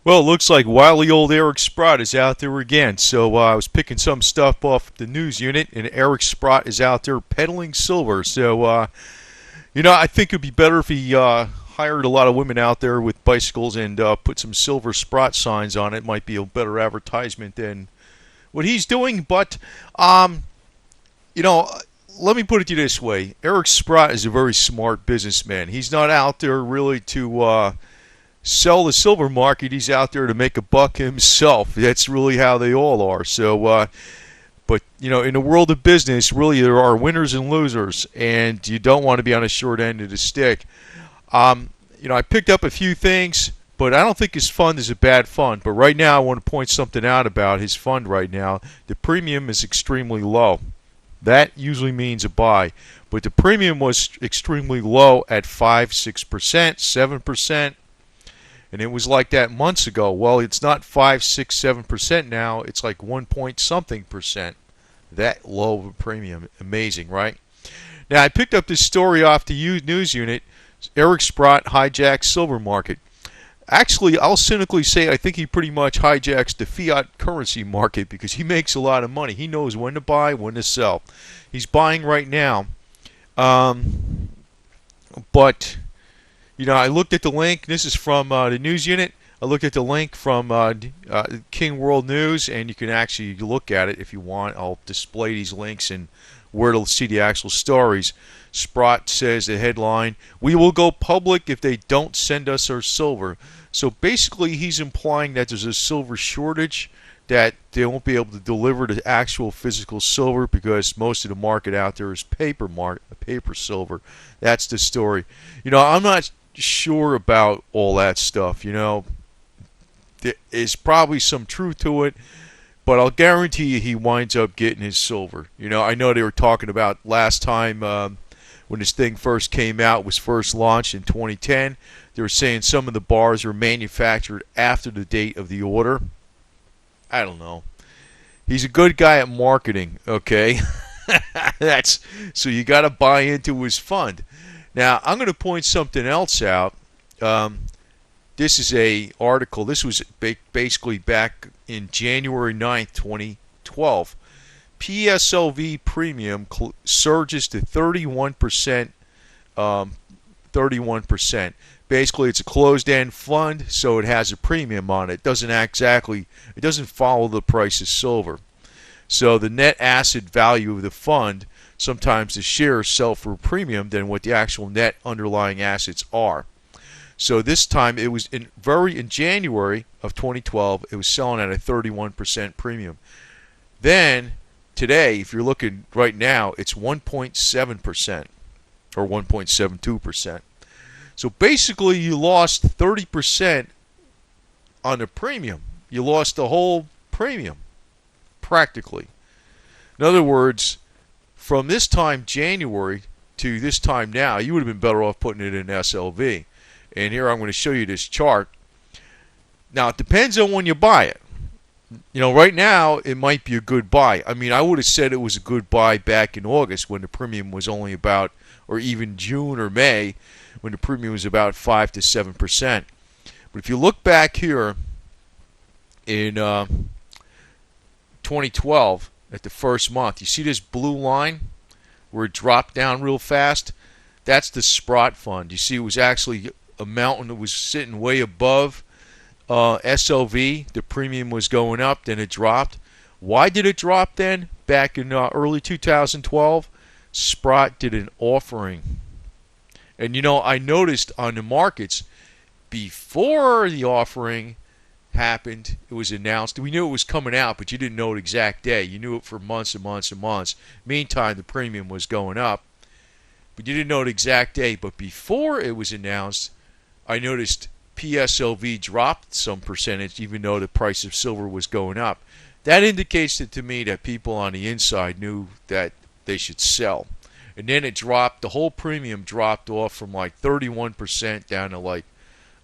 Well, it looks like wily old Eric Sprott is out there again. So I was picking some stuff off the news unit, and Eric Sprott is out there peddling silver. So, I think it'd be better if he hired a lot of women out there with bicycles and put some silver Sprott signs on it. Might be a better advertisement than what he's doing. But, um, you know, let me put it to you this way: Eric Sprott is a very smart businessman. He's not out there really to sell the silver market. He's out there to make a buck himself. That's really how they all are. So, but in the world of business, really there are winners and losers, and you don't want to be on the short end of the stick. I picked up a few things, but I don't think his fund is a bad fund. But right now, I want to point something out about his fund right now. The premium is extremely low. That usually means a buy, but the premium was extremely low at 5, 6%, 7%. And it was like that months ago. Well, it's not 5, 6, 7% now. It's like 1 point something percent. That low of a premium. Amazing, right? Now, I picked up this story off the news unit. Eric Sprott hijacks silver market. Actually, I'll cynically say I think he pretty much hijacks the fiat currency market because he makes a lot of money. He knows when to buy, when to sell. He's buying right now. But I looked at the link. This is from the news unit. I looked at the link from King World News, and you can actually look at it if you want. I'll display these links and where to see the actual stories. Sprott says the headline, "We will go public if they don't send us our silver." So basically he's implying that there's a silver shortage, that they won't be able to deliver the actual physical silver because most of the market out there is paper silver. That's the story. I'm not sure about all that stuff. There is probably some truth to it, but I'll guarantee you he winds up getting his silver. I know they were talking about last time when this thing first came out, was first launched in 2010. They were saying some of the bars were manufactured after the date of the order. I don't know. He's a good guy at marketing, okay? So you got to buy into his fund. Now, I'm going to point something else out. This is a article. This was basically back in January 9th, 2012. PSLV premium surges to 31%. 31%. Basically, it's a closed-end fund, so it has a premium on it. It doesn't follow the price of silver. So the net asset value of the fund, sometimes the shares sell for a premium than what the actual net underlying assets are. So this time it was in January of 2012, it was selling at a 31% premium. Then today, if you're looking right now, it's 1.7% or 1.72%. So basically you lost 30% on the premium. You lost the whole premium practically. In other words, from this time January to this time now, you would have been better off putting it in SLV. And here I'm going to show you this chart. Now, it depends on when you buy it. Right now, it might be a good buy. I mean, I would have said it was a good buy back in August when the premium was only about, or even June or May, when the premium was about 5 to 7%. But if you look back here in 2012, at the first month, you see this blue line where it dropped down real fast? That's the Sprott fund. You see, it was actually a mountain that was sitting way above SLV. The premium was going up, then it dropped. Why did it drop then? Back in early 2012, Sprott did an offering. And I noticed on the markets, before the offering happened, it was announced. We knew it was coming out, but you didn't know the exact day. You knew it for months and months and months. Meantime, the premium was going up, but you didn't know the exact day. But before it was announced, I noticed PSLV dropped some percentage, even though the price of silver was going up. That indicates to me that people on the inside knew that they should sell. And then it dropped. The whole premium dropped off from like 31% down to like,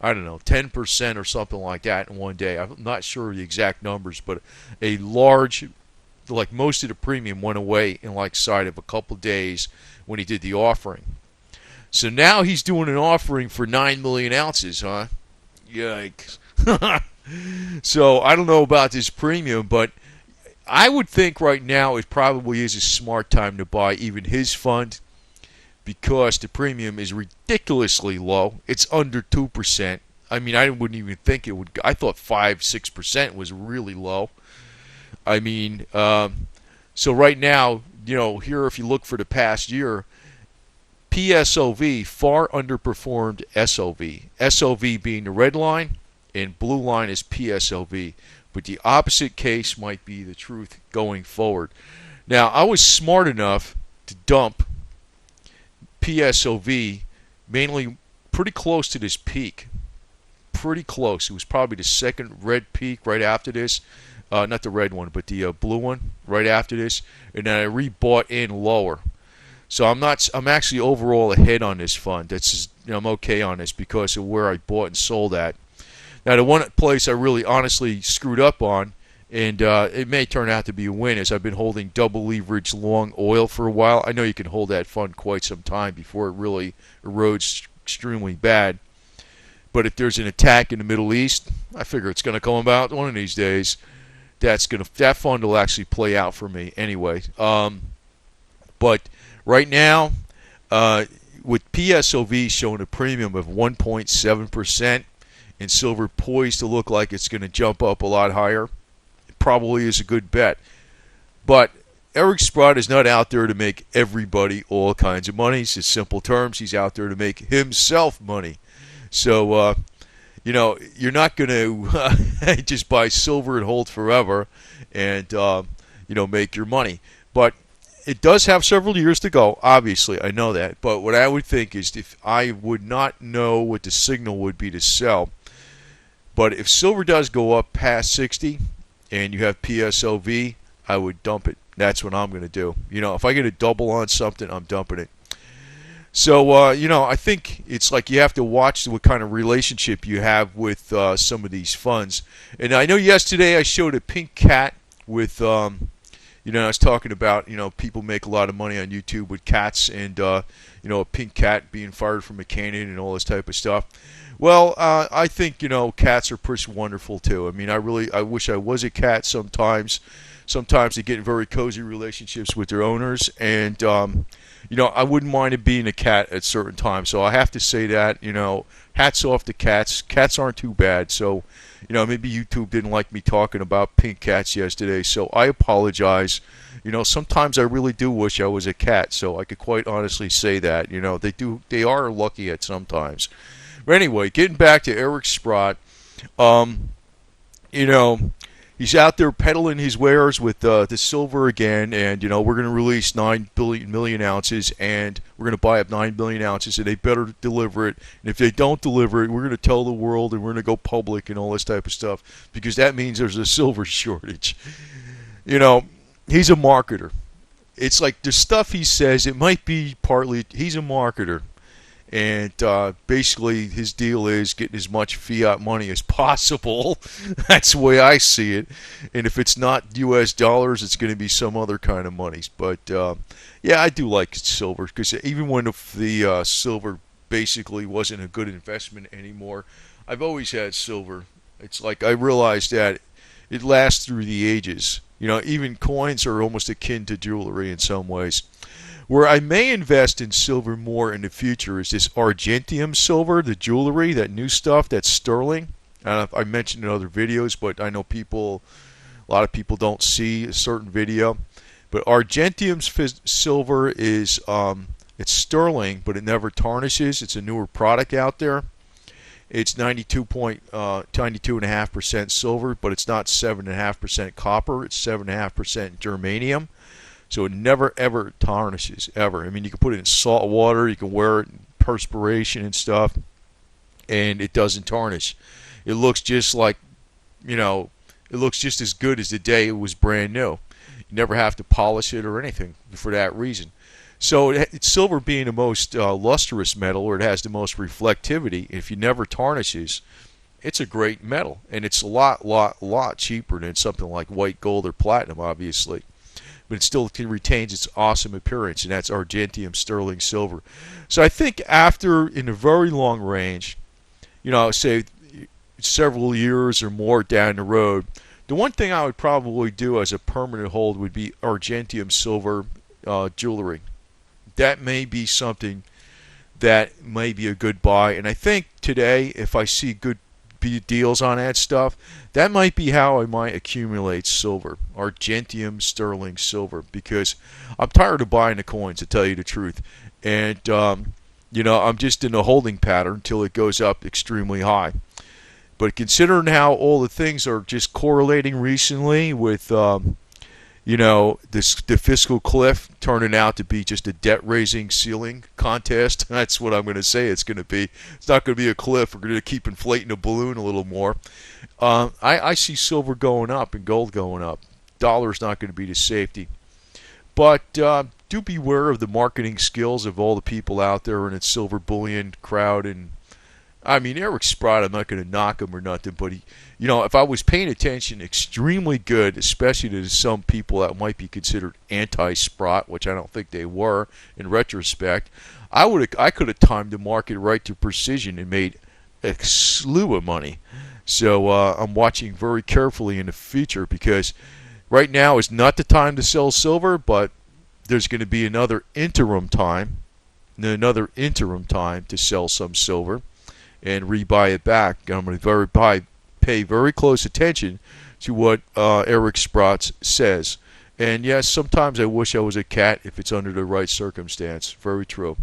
I don't know, 10% or something like that in one day. I'm not sure of the exact numbers, but a large, like most of the premium went away in like side of a couple days when he did the offering. So now he's doing an offering for 9 million ounces, huh? Yikes. So I don't know about this premium, but I would think right now it probably is a smart time to buy even his fund because the premium is ridiculously low. It's under 2%. I mean, I wouldn't even think it would. I thought 5-6% was really low. I mean, so right now, here if you look for the past year, PSLV far underperformed SLV. SLV being the red line, and blue line is PSLV. But the opposite case might be the truth going forward. Now, I was smart enough to dump PSLV mainly pretty close to this peak. Pretty close. It was probably the second red peak right after this. Not the red one, but the blue one right after this. And then I rebought in lower. So I'm actually overall ahead on this fund. I'm okay on this because of where I bought and sold at. Now, the one place I really honestly screwed up on, and it may turn out to be a win, is I've been holding double leverage long oil for a while. I know you can hold that fund quite some time before it really erodes extremely bad. But if there's an attack in the Middle East, I figure it's going to come about one of these days. That fund will actually play out for me anyway. But right now, with PSLV showing a premium of 1.7%, and silver poised to look like it's going to jump up a lot higher, it probably is a good bet. But Eric Sprott is not out there to make everybody all kinds of money. In simple terms, he's out there to make himself money. So, you're not going to just buy silver and hold forever and, make your money. But it does have several years to go, obviously. I know that. But what I would think is if I would not know what the signal would be to sell, but if silver does go up past 60 and you have PSLV, I would dump it. That's what I'm going to do. If I get a double on something, I'm dumping it. So, I think it's like you have to watch what kind of relationship you have with some of these funds. And I know yesterday I showed a pink cat with, I was talking about, people make a lot of money on YouTube with cats and, a pink cat being fired from a cannon and all this type of stuff. Well, I think, cats are pretty wonderful too. I mean, I wish I was a cat sometimes. Sometimes they get in very cozy relationships with their owners, and I wouldn't mind it being a cat at certain times. So I have to say that, hats off to cats. Cats aren't too bad. So, maybe YouTube didn't like me talking about pink cats yesterday. So I apologize. Sometimes I really do wish I was a cat. So I could quite honestly say that. They are lucky at sometimes. But anyway, getting back to Eric Sprott, he's out there peddling his wares with the silver again, and we're going to release 9 million ounces, and we're going to buy up 9 million ounces, and they better deliver it. And if they don't deliver it, we're going to tell the world, and we're going to go public and all this type of stuff, because that means there's a silver shortage. He's a marketer. It's like the stuff he says, it might be partly he's a marketer. And basically his deal is getting as much fiat money as possible. That's the way I see it. And if it's not U.S. dollars, it's going to be some other kind of monies. But, yeah, I do like silver. Because even when the silver basically wasn't a good investment anymore, I've always had silver. It's like I realized that it lasts through the ages. Even coins are almost akin to jewelry in some ways. Where I may invest in silver more in the future is this Argentium silver, the jewelry, that new stuff, that's sterling. I mentioned in other videos, but I know a lot of people don't see a certain video. But Argentium's silver is, it's sterling, but it never tarnishes. It's a newer product out there. It's 92.5% silver, but it's not 7.5% copper. It's 7.5% germanium. So it never, ever tarnishes, ever. I mean, you can put it in salt water, you can wear it in perspiration and stuff, and it doesn't tarnish. It looks just like, it looks just as good as the day it was brand new. You never have to polish it or anything for that reason. So it's silver being the most lustrous metal, or it has the most reflectivity. If you never tarnishes, it's a great metal, and it's a lot cheaper than something like white gold or platinum, obviously. But it still retains its awesome appearance, and that's Argentium sterling silver. So I think after, in a very long range, say several years or more down the road. The one thing I would probably do as a permanent hold would be Argentium silver jewelry. That may be something that may be a good buy. And I think today, if I see good deals on that stuff, that might be how I might accumulate silver, Argentium sterling silver, because I'm tired of buying the coins, to tell you the truth. And, I'm just in a holding pattern until it goes up extremely high. But considering how all the things are just correlating recently with the fiscal cliff turning out to be just a debt-raising ceiling contest. That's what I'm going to say it's going to be. It's not going to be a cliff. We're going to keep inflating the balloon a little more. I see silver going up and gold going up. Dollar's not going to be the safety. But do beware of the marketing skills of all the people out there in the silver bullion crowd. And I mean, Eric Sprott, I'm not going to knock him or nothing, but if I was paying attention, extremely good, especially to some people that might be considered anti-Sprott, which I don't think they were in retrospect. I could have timed the market right to precision and made a slew of money. So I'm watching very carefully in the future, because right now is not the time to sell silver, but there's going to be another interim time to sell some silver and rebuy it back. I'm going to pay very close attention to what Eric Sprott says. And yes, sometimes I wish I was a cat if it's under the right circumstance. Very true.